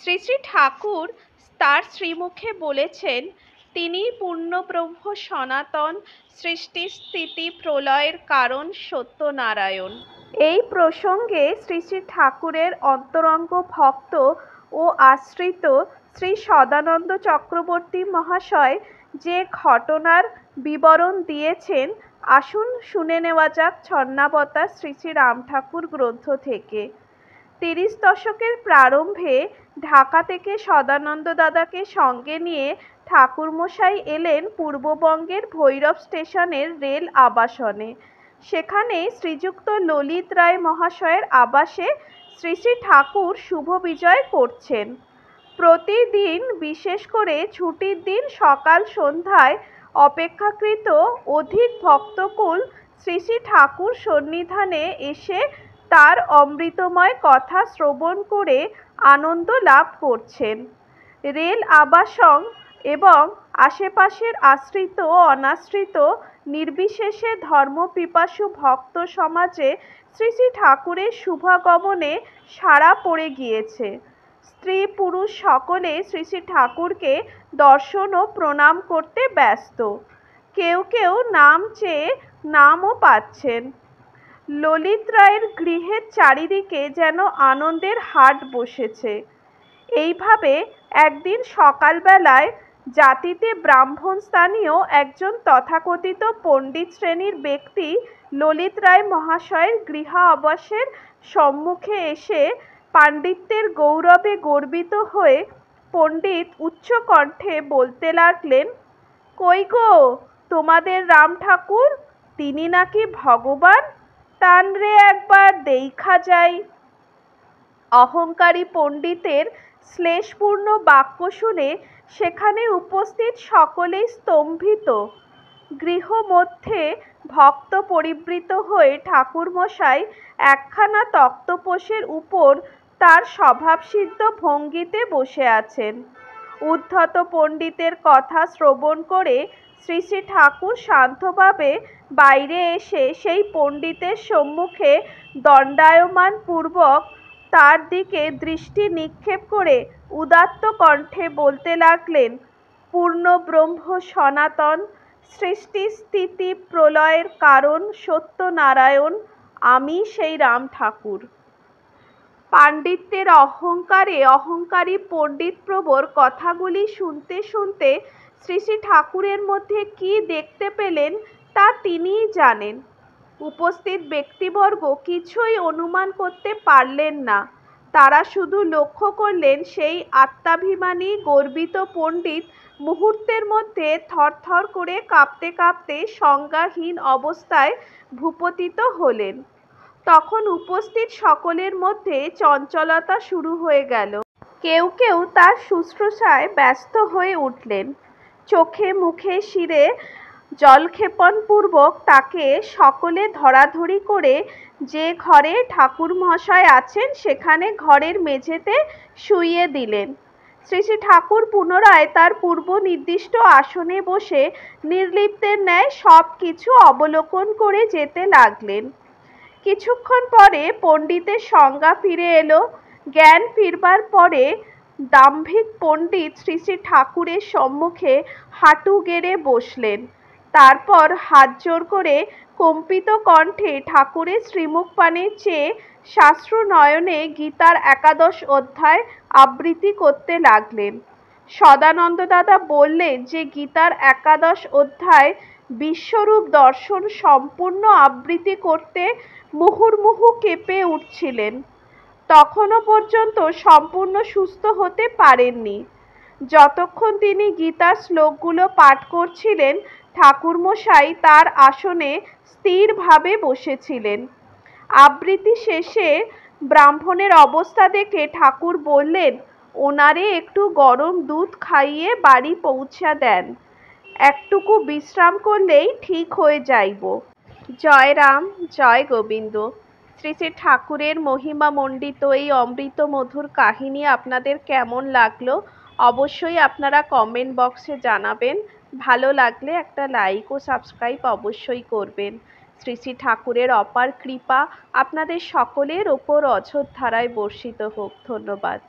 শ্রী শ্রী ঠাকুর তার শ্রীমুখে বলেছেন, তিনিই পূর্ণব্রহ্ম সনাতন, সৃষ্টি স্থিতি প্রলয়ের কারণ সত্যনারায়ণ। এই প্রসঙ্গে শ্রী শ্রী ঠাকুরের অন্তরঙ্গ ভক্ত ও আশ্রিত শ্রী সদানন্দ চক্রবর্তী মহাশয় যে ঘটনার বিবরণ দিয়েছেন, আসুন শুনে নেওয়া যাক ছন্নাবতার শ্রী শ্রী রাম ঠাকুর গ্রন্থ থেকে। 30 দশকের প্রারম্ভে ঢাকা থেকে সদানন্দ দাদাকে সঙ্গে নিয়ে ঠাকুরমশাই এলেন পূর্ববঙ্গের ভৈরব স্টেশনের রেল আবাসনে। সেখানে শ্রীযুক্ত ললিত রায় মহাশয়ের আবাসে শ্রী শ্রী ঠাকুর শুভ বিজয় করছেন। প্রতিদিন, বিশেষ করে ছুটির দিন সকাল সন্ধ্যায় অপেক্ষাকৃত অধিক ভক্তকুল শ্রী শ্রী ঠাকুর সন্নিধানে এসে তার অমৃতময় কথা শ্রবণ করে আনন্দ লাভ করছেন। রেল আবাসন এবং আশেপাশের আশ্রিত ও অনাশ্রিত নির্বিশেষে ধর্মপিপাসু ভক্ত সমাজে শ্রী শ্রী ঠাকুরের শুভাগমনে সাড়া পড়ে গিয়েছে। স্ত্রী পুরুষ সকলে শ্রী শ্রী ঠাকুরকে দর্শন ও প্রণাম করতে ব্যস্ত। কেউ কেউ নাম চেয়ে নামও পাচ্ছেন। ললিত রায়ের গৃহের চারিদিকে যেন আনন্দের হাট বসেছে। এইভাবে একদিন সকালবেলায় জাতিতে ব্রাহ্মণ স্থানীয় একজন তথাকথিত পণ্ডিত শ্রেণীর ব্যক্তি ললিত রায় মহাশয়ের গৃহাবাসের সম্মুখে এসে পাণ্ডিত্যের গৌরবে গর্বিত হয়ে পণ্ডিত উচ্চ কণ্ঠে বলতে লাগলেন, কই গো তোমাদের রাম ঠাকুর, তিনি নাকি ভগবান, তান রে একবার দেইখা যাই। অহংকারী পণ্ডিতের শ্লেষপূর্ণ বাক্য শুনে সেখানে উপস্থিত সকলেই স্তম্ভিত। গৃহমধ্যে ভক্ত পরিবৃত হয়ে ঠাকুরমশাই একখানা তক্তপোশের উপর তার স্বভাবসিদ্ধ ভঙ্গিতে বসে আছেন। উদ্ধত পণ্ডিতের কথা শ্রবণ করে শ্রী শ্রী ঠাকুর শান্তভাবে বাইরে এসে সেই পণ্ডিতের সম্মুখে দণ্ডায়মান পূর্বক তার দিকে দৃষ্টি নিক্ষেপ করে উদাত্ত কণ্ঠে বলতে লাগলেন, পূর্ণ ব্রহ্ম সনাতন, সৃষ্টি স্থিতি প্রলয়ের কারণ সত্যনারায়ণ, আমি সেই রাম ঠাকুর। পাণ্ডিত্যের অহংকারে অহংকারী পণ্ডিত প্রবর কথাগুলি শুনতে শুনতে শ্রী শ্রী ঠাকুরের মধ্যে কি দেখতে পেলেন তা তিনিই জানেন। উপস্থিত ব্যক্তিবর্গ কিছুই অনুমান করতে পারলেন না। তারা শুধু লক্ষ্য করলেন সেই আত্মাভিমানী গর্বিত পণ্ডিত মুহূর্তের মধ্যে থরথর করে কাঁপতে কাঁপতে সংজ্ঞাহীন অবস্থায় ভূপতিত হলেন। তখন উপস্থিত সকলের মধ্যে চঞ্চলতা শুরু হয়ে গেল। কেউ কেউ তার শুশ্রূষায় ব্যস্ত হয়ে উঠলেন। চোখে মুখে শিরে জলক্ষেপণপূর্বক তাকে সকলে ধরাধরি করে যে ঘরে ঠাকুরমশায় আছেন সেখানে ঘরের মেঝেতে শুইয়ে দিলেন। শ্রী শ্রী ঠাকুর পুনরায় তার পূর্ব নির্দিষ্ট আসনে বসে নির্লিপ্তের ন্যায় সব কিছু অবলোকন করে যেতে লাগলেন। কিছুক্ষণ পরে পণ্ডিতের সংজ্ঞা ফিরে এলো। জ্ঞান ফিরবার পরে দাম্ভিক পণ্ডিত শ্রী শ্রী ঠাকুরের সম্মুখে হাঁটু গেড়ে বসলেন। তারপর হাত জোর করে কম্পিত কণ্ঠে ঠাকুরের শ্রীমুখ পানে চেয়ে শাস্ত্র নয়নে গীতার 11 অধ্যায় আবৃত্তি করতে লাগলেন। সদানন্দ দাদা বললেন যে গীতার 11 অধ্যায় বিশ্বরূপ দর্শন সম্পূর্ণ আবৃত্তি করতে মুহুর্মুহু কেঁপে উঠছিলেন। তখনও পর্যন্ত সম্পূর্ণ সুস্থ হতে পারেননি। যতক্ষণ তিনি গীতার শ্লোকগুলো পাঠ করছিলেন, ঠাকুরমশাই তার আসনে স্থিরভাবে বসেছিলেন। আবৃত্তি শেষে ব্রাহ্মণের অবস্থা দেখে ঠাকুর বললেন, ওনারে একটু গরম দুধ খাইয়ে বাড়ি পৌঁছা দেন, একটুকু বিশ্রাম করলেই ঠিক হয়ে যাইব। জয় রাম, জয় গোবিন্দ। শ্রী শ্রী ঠাকুরের মহিমামণ্ডিত এই অমৃত মধুর কাহিনী আপনাদের কেমন লাগলো অবশ্যই আপনারা কমেন্ট বক্সে জানাবেন। ভালো লাগলে একটা লাইক ও সাবস্ক্রাইব অবশ্যই করবেন। শ্রী শ্রী ঠাকুরের অপার কৃপা আপনাদের সকলের ওপর অঝোর ধারায় বর্ষিত হোক। ধন্যবাদ।